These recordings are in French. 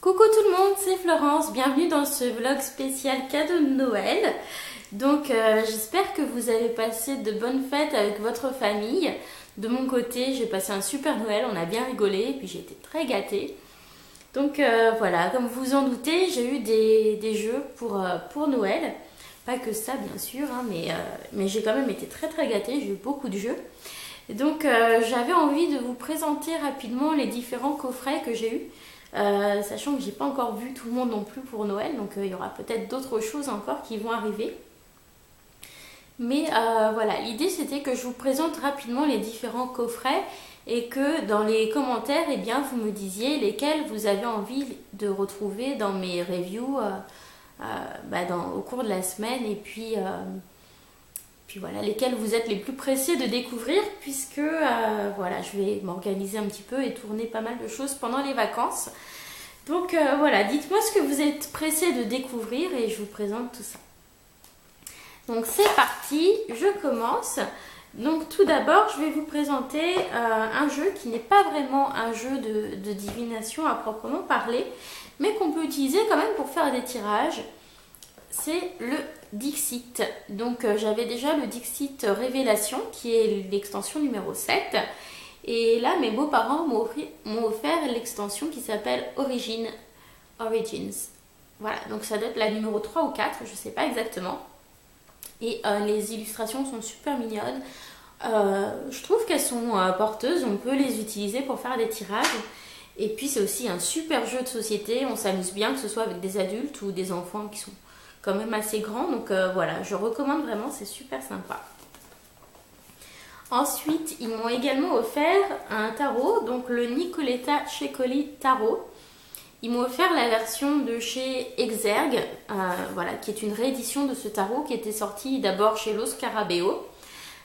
Coucou tout le monde, c'est Florence, bienvenue dans ce vlog spécial cadeau de Noël. Donc j'espère que vous avez passé de bonnes fêtes avec votre famille. De mon côté, j'ai passé un super Noël, on a bien rigolé et puis j'ai été très gâtée. Donc voilà, comme vous vous en doutez, j'ai eu des jeux pour Noël. Pas que ça bien sûr, hein, mais j'ai quand même été très gâtée, j'ai eu beaucoup de jeux. Donc j'avais envie de vous présenter rapidement les différents coffrets que j'ai eus. Sachant que j'ai pas encore vu tout le monde non plus pour Noël, donc il y aura peut-être d'autres choses encore qui vont arriver. Mais voilà, l'idée c'était que je vous présente rapidement les différents coffrets et que dans les commentaires, eh bien, vous me disiez lesquels vous avez envie de retrouver dans mes reviews au cours de la semaine, et puis voilà, lesquels vous êtes les plus pressés de découvrir, puisque voilà, je vais m'organiser un petit peu et tourner pas mal de choses pendant les vacances. Donc voilà, dites-moi ce que vous êtes pressés de découvrir et je vous présente tout ça. Donc c'est parti, je commence. Donc tout d'abord, je vais vous présenter un jeu qui n'est pas vraiment un jeu de divination à proprement parler, mais qu'on peut utiliser quand même pour faire des tirages. C'est le Dixit. Donc j'avais déjà le Dixit Révélation qui est l'extension numéro 7. Et là mes beaux-parents m'ont offert l'extension qui s'appelle Origins. Voilà, donc ça doit être la numéro 3 ou 4, je ne sais pas exactement. Et les illustrations sont super mignonnes. Je trouve qu'elles sont porteuses, on peut les utiliser pour faire des tirages. Et puis c'est aussi un super jeu de société, on s'amuse bien que ce soit avec des adultes ou des enfants qui sont quand même assez grand, donc voilà, je recommande vraiment, c'est super sympa. Ensuite, ils m'ont également offert un tarot, donc le Nicoletta Cecoli Tarot. Ils m'ont offert la version de chez Exergue, voilà, qui est une réédition de ce tarot qui était sorti d'abord chez Los Scarabeo.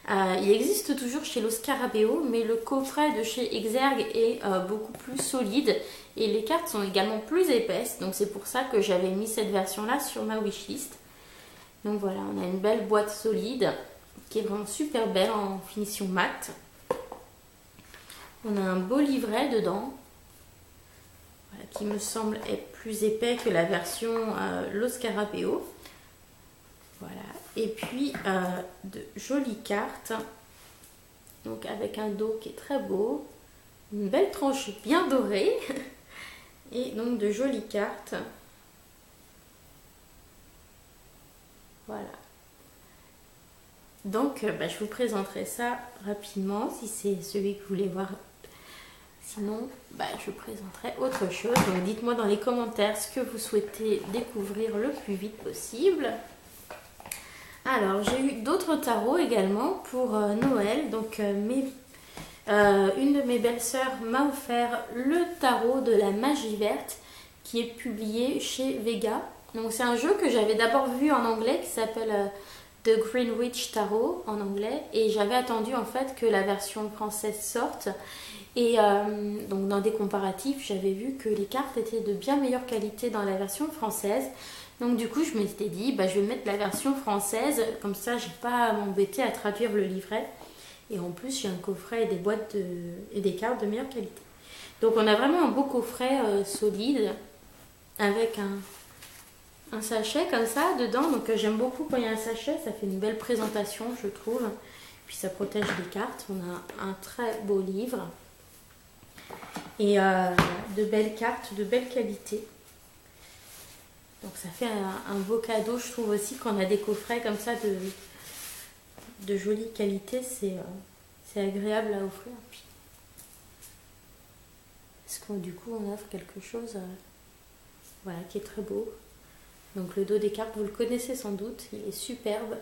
Il existe toujours chez Los Scarabeo, mais le coffret de chez Exergue est beaucoup plus solide et les cartes sont également plus épaisses, donc c'est pour ça que j'avais mis cette version là sur ma wishlist. Donc voilà, on a une belle boîte solide qui est vraiment super belle en finition mat. On a un beau livret dedans, voilà, qui me semble être plus épais que la version Los Scarabeo. Voilà, et puis de jolies cartes, donc avec un dos qui est très beau, une belle tranche bien dorée, et donc de jolies cartes. Voilà. Donc je vous présenterai ça rapidement si c'est celui que vous voulez voir. Sinon, je présenterai autre chose. Donc dites-moi dans les commentaires ce que vous souhaitez découvrir le plus vite possible. Alors, j'ai eu d'autres tarots également pour Noël. Donc, une de mes belles-sœurs m'a offert le tarot de la magie verte qui est publié chez Vega. Donc, c'est un jeu que j'avais d'abord vu en anglais qui s'appelle The Greenwich Tarot en anglais. Et j'avais attendu en fait que la version française sorte. Et donc, dans des comparatifs, j'avais vu que les cartes étaient de bien meilleure qualité dans la version française. Donc du coup je m'étais dit je vais mettre la version française, comme ça j'ai pas à m'embêter à traduire le livret. Et en plus j'ai un coffret et des boîtes et des cartes de meilleure qualité. Donc on a vraiment un beau coffret solide avec un sachet comme ça dedans. Donc j'aime beaucoup quand il y a un sachet, ça fait une belle présentation je trouve. Puis ça protège les cartes. On a un très beau livre. Et de belles cartes, de belle qualité. Donc ça fait un beau cadeau, je trouve aussi, quand on a des coffrets comme ça de jolie qualité, c'est agréable à offrir. Puis, parce que du coup on offre quelque chose voilà, qui est très beau. Donc le dos des cartes, vous le connaissez sans doute, il est superbe.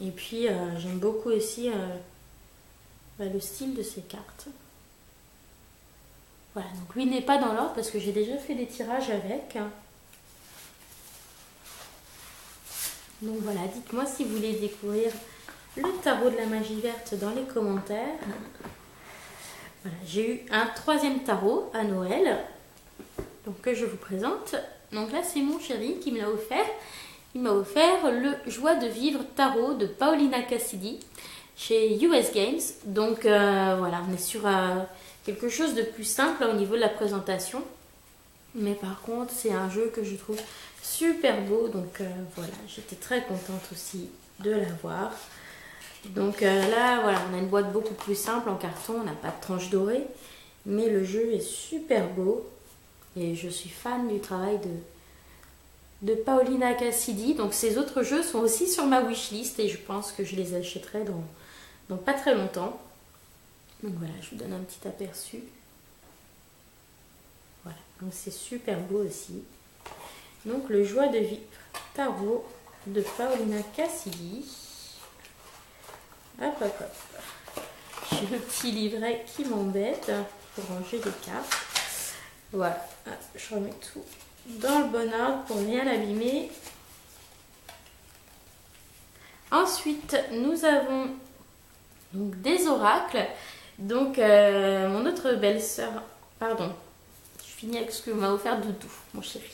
Et puis j'aime beaucoup aussi le style de ces cartes. Voilà, donc lui n'est pas dans l'ordre parce que j'ai déjà fait des tirages avec. Donc voilà, dites-moi si vous voulez découvrir le tarot de la magie verte dans les commentaires. Voilà, j'ai eu un troisième tarot à Noël, donc que je vous présente. Donc là, c'est mon chéri qui me l'a offert. Il m'a offert le Joie de vivre tarot de Paulina Cassidy chez US Games. Donc voilà, on est sur quelque chose de plus simple au niveau de la présentation. Mais par contre, c'est un jeu que je trouve super beau. Donc voilà, j'étais très contente aussi de l'avoir. Donc là, voilà, on a une boîte beaucoup plus simple en carton. On n'a pas de tranche dorée. Mais le jeu est super beau. Et je suis fan du travail de Paolina Cassidy. Donc ces autres jeux sont aussi sur ma wishlist. Et je pense que je les achèterai dans pas très longtemps. Donc voilà, je vous donne un petit aperçu. Voilà, donc c'est super beau aussi. Donc le Joie de vivre tarot de Paolina Cassidy. Hop, hop, hop. J'ai le petit livret qui m'embête pour ranger les cartes. Voilà, je remets tout dans le bon ordre pour rien l'abîmer. Ensuite, nous avons donc des oracles. Donc, mon autre belle-sœur, pardon, je finis avec ce que m'a offert Doudou, mon chéri.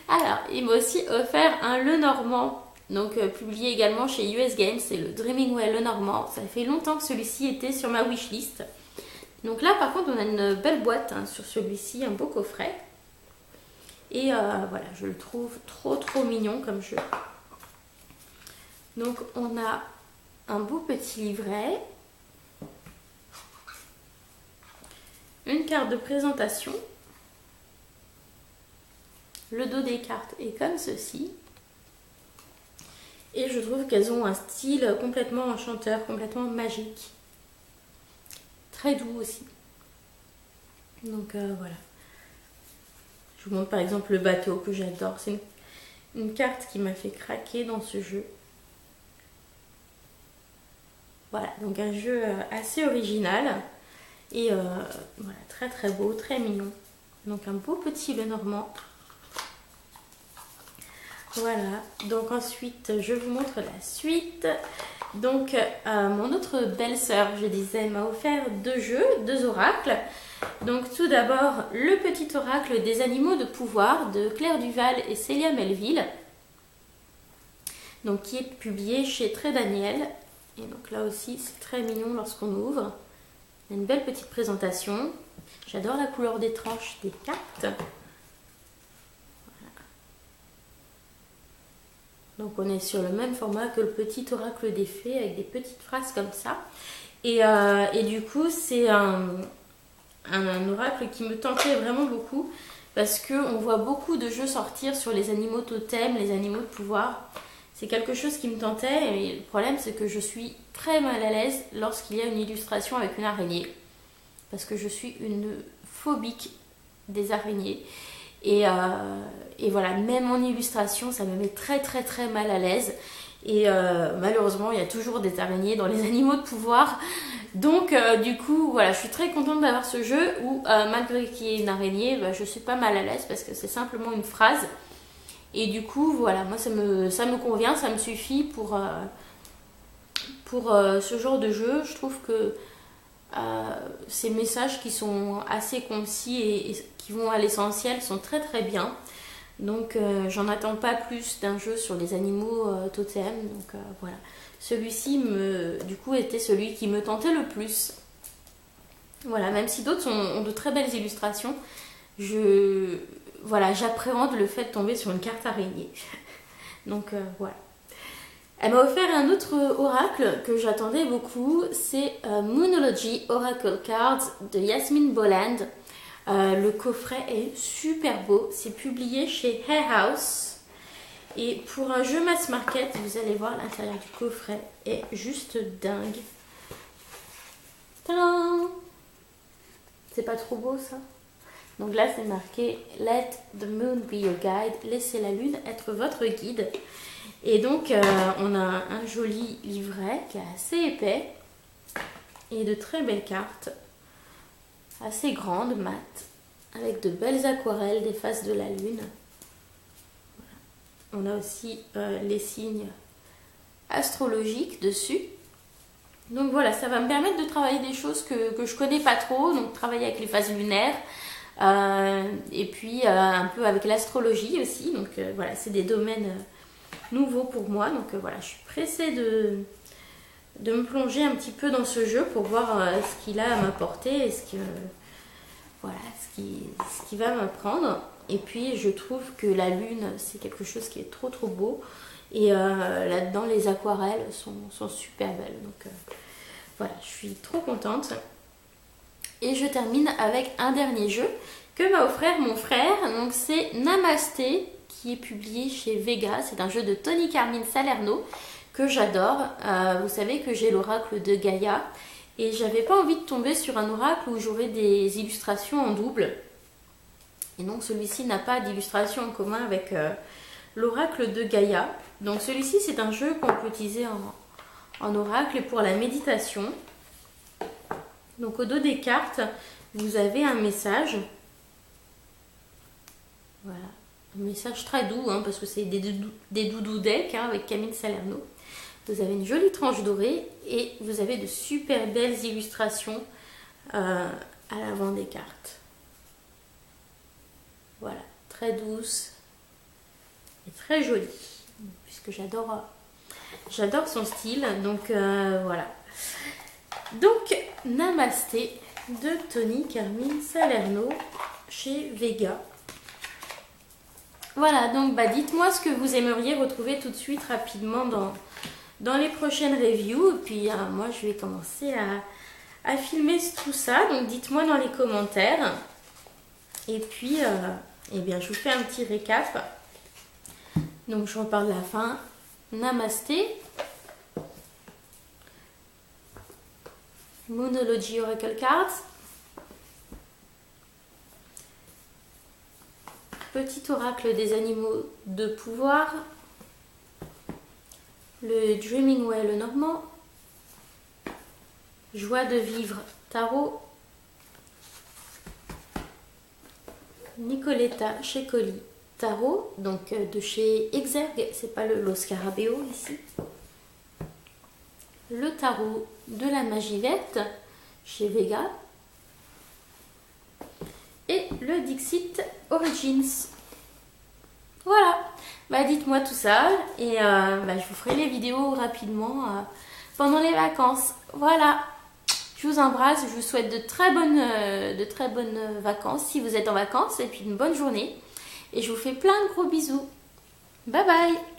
Alors, il m'a aussi offert un Lenormand, donc publié également chez US Games, c'est le Dreaming Lenormand. Ça fait longtemps que celui-ci était sur ma wishlist. Donc là, par contre, on a une belle boîte sur celui-ci, un beau coffret. Et voilà, je le trouve trop mignon comme jeu. Donc, on a un beau petit livret. Une carte de présentation. Le dos des cartes est comme ceci. Et je trouve qu'elles ont un style complètement enchanteur, complètement magique. Très doux aussi. Donc voilà. Je vous montre par exemple le bateau que j'adore. C'est une carte qui m'a fait craquer dans ce jeu. Voilà, donc un jeu assez original. Et voilà, très beau, très mignon. Donc un beau petit Lenormand. Voilà, donc ensuite je vous montre la suite. Donc mon autre belle-sœur, je disais, m'a offert deux jeux, deux oracles. Donc tout d'abord le petit oracle des animaux de pouvoir de Claire Duval et Célia Melville. Donc qui est publié chez Très Daniel. Et donc là aussi c'est très mignon lorsqu'on ouvre. Il y a une belle petite présentation. J'adore la couleur des tranches des cartes. Donc on est sur le même format que le petit oracle des fées avec des petites phrases comme ça. Et du coup c'est un oracle qui me tentait vraiment beaucoup parce qu'on voit beaucoup de jeux sortir sur les animaux totems, les animaux de pouvoir. C'est quelque chose qui me tentait et le problème c'est que je suis très mal à l'aise lorsqu'il y a une illustration avec une araignée. Parce que je suis une phobique des araignées. Et voilà, même en illustration, ça me met très mal à l'aise. Et malheureusement, il y a toujours des araignées dans les animaux de pouvoir. Donc du coup, voilà, je suis très contente d'avoir ce jeu où malgré qu'il y ait une araignée, je suis pas mal à l'aise parce que c'est simplement une phrase. Et du coup, voilà, moi ça me convient, ça me suffit pour ce genre de jeu. Je trouve que ces messages qui sont assez concis et qui vont à l'essentiel sont très bien. Donc j'en attends pas plus d'un jeu sur les animaux totems. Donc voilà. Celui-ci du coup était celui qui me tentait le plus. Voilà, même si d'autres ont de très belles illustrations, voilà, j'appréhende le fait de tomber sur une carte araignée. Donc voilà. Elle m'a offert un autre oracle que j'attendais beaucoup, c'est Moonology Oracle Cards de Yasmine Boland. Le coffret est super beau, c'est publié chez Hay House. Et pour un jeu mass market, vous allez voir l'intérieur du coffret est juste dingue. Tadam! C'est pas trop beau ça? Donc là c'est marqué Let the moon be your guide, laissez la lune être votre guide. Et donc on a un joli livret qui est assez épais et de très belles cartes, assez grandes, mates, avec de belles aquarelles des faces de la lune. Voilà. On a aussi les signes astrologiques dessus. Donc voilà, ça va me permettre de travailler des choses que je connais pas trop, donc travailler avec les phases lunaires. Et puis un peu avec l'astrologie aussi, donc voilà, c'est des domaines nouveaux pour moi, donc voilà, je suis pressée de me plonger un petit peu dans ce jeu pour voir ce qu'il a à m'apporter et voilà ce qui va m'apprendre. Et puis je trouve que la lune, c'est quelque chose qui est trop beau. Et là-dedans, les aquarelles sont super belles. Donc voilà, je suis trop contente. Et je termine avec un dernier jeu que m'a offert mon frère. Donc c'est Namasté, qui est publié chez Vega. C'est un jeu de Tony Carmine Salerno que j'adore. Vous savez que j'ai l'oracle de Gaïa. Et j'avais pas envie de tomber sur un oracle où j'aurais des illustrations en double. Et donc celui-ci n'a pas d'illustration en commun avec l'oracle de Gaïa. Donc celui-ci, c'est un jeu qu'on peut utiliser en oracle et pour la méditation. Donc au dos des cartes, vous avez un message. Voilà, un message très doux, hein, parce que c'est des doudou decks hein, avec Camille Salerno. Vous avez une jolie tranche dorée et vous avez de super belles illustrations à l'avant des cartes. Voilà, très douce et très jolie, puisque j'adore son style. Donc voilà. Donc Namasté de Tony Carmine Salerno chez Vega. Voilà, donc dites-moi ce que vous aimeriez retrouver tout de suite rapidement dans les prochaines reviews. Et puis moi je vais commencer à filmer tout ça. Donc dites-moi dans les commentaires. Et puis eh bien, je vous fais un petit récap. Donc je repars de la fin. Namasté. Moonology Oracle Cards. Petit oracle des animaux de pouvoir. Le Dreaming Well normand. Joie de vivre tarot. Nicoletta Cecoli tarot, donc de chez Exergue, c'est pas le Scarabeo ici. Le tarot de la magie verte chez Vega. Et le Dixit Origins. Voilà, dites-moi tout ça et je vous ferai les vidéos rapidement pendant les vacances. Voilà, je vous embrasse, je vous souhaite de très bonnes vacances si vous êtes en vacances et puis une bonne journée. Et je vous fais plein de gros bisous. Bye bye!